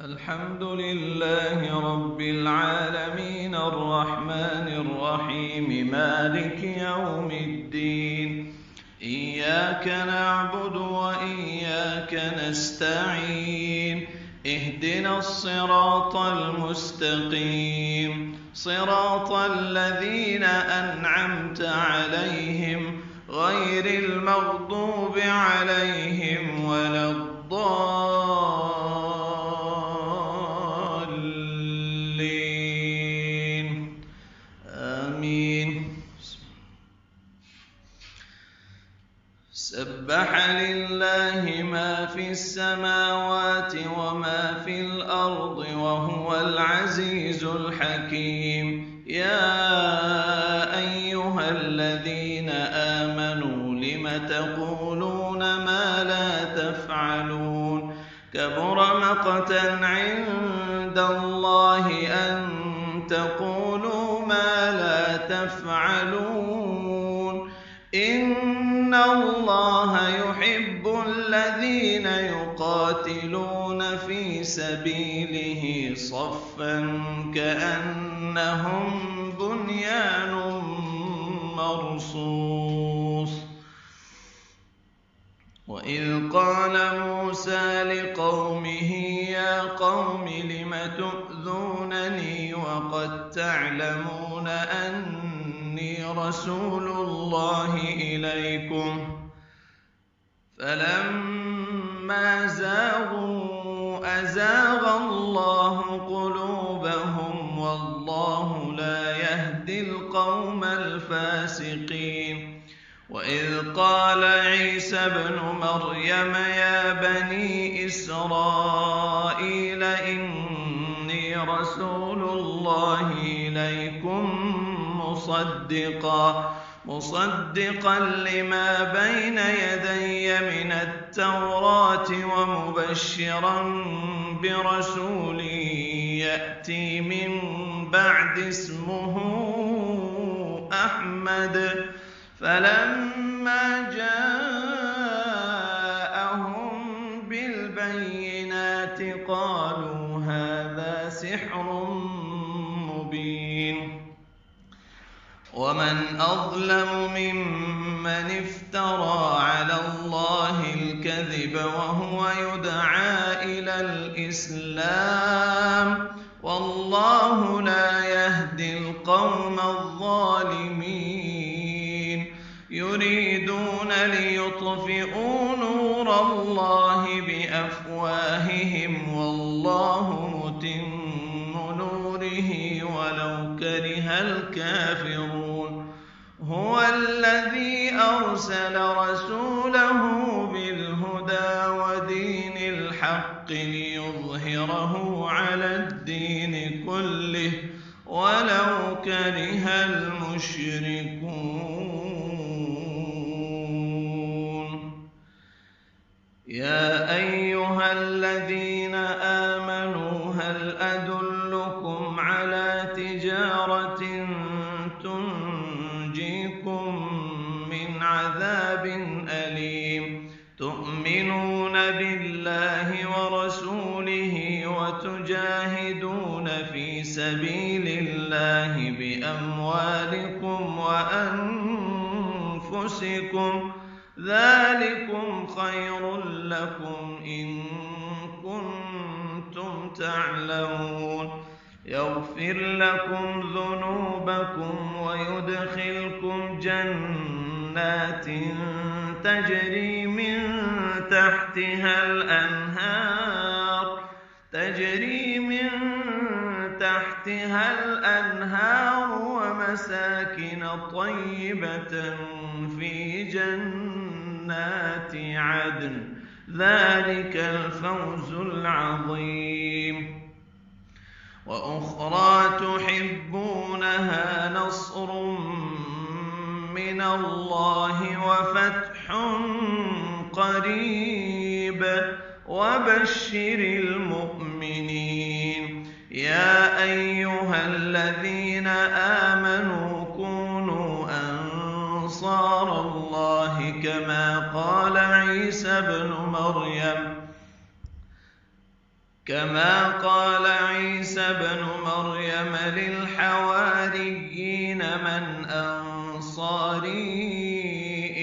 الحمد لله رب العالمين الرحمن الرحيم مالك يوم الدين إياك نعبد وإياك نستعين اهدنا الصراط المستقيم صراط الذين أنعمت عليهم غير المغضوب عليهم ولا الضالين آمين. سبح لله ما في السماوات وما في الأرض وهو العزيز الحكيم. يا أيها الذين آمنوا لم تقولون ما لا تفعلون كبر مقتا عند الله أن تقولوا ما لا تفعلون إن الله يحب الذين يقاتلون في سبيله صفا كأنهم بنيان مرصوص. وإذ قال موسى لقومه يا قوم لم تؤذونني وقد تعلمون أني رسول الله إليكم فلما زاغوا أزاغ الله قلوبهم والله لا يهدي القوم الفاسقين. وإذ قال عيسى ابن مريم يا بني إسرائيل إني رسول الله إليكم مصدقا لما بين يدي من التوراة ومبشرا برسول يأتي من بعد اسمه أحمد. فلما جاءهم بالبينات قالوا هذا سحر مبين. ومن أظلم ممن افترى على الله الكذب وهو يدعى إلى الإسلام والله لا يهدي القوم الظالمين. يريدون ليطفئوا نور الله بأفواههم والله متم نوره ولو كره الكافرون. هو الذي أرسل رسوله بالهدى ودين الحق ليظهره على الدين كله ولو كره المشركون. يا أيها الذين آمنوا هل أدلكم على تجارة تنجيكم من عذاب أليم تؤمنون بالله ورسوله وتجاهدون في سبيل الله بأموالكم وأنفسكم ذلكم خير لكم إن كنتم تعلمون. يغفر لكم ذنوبكم ويدخلكم جنات تجري من تحتها الأنهار ومساكن طيبة في جنات عدن ذلك الفوز العظيم. وأخرى تحبونها نصر من الله وفتح قريب وبشر المؤمنين. يا أيها الذين آمنوا كونوا أنصار الله كما قال عيسى ابن مريم كما قال عيسى بن مريم للحواريين من أنصاري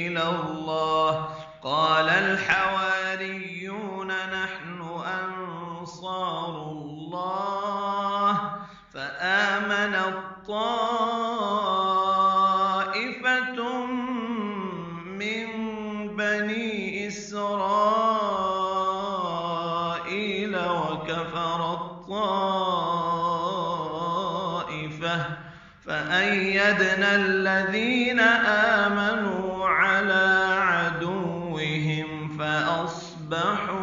إلى الله قال الحواريون نحن أنصار الله فآمنت طائفة من بني إسرائيل وكفرت طائفة فأيدنا الذين آمنوا على عدوهم فأصبحوا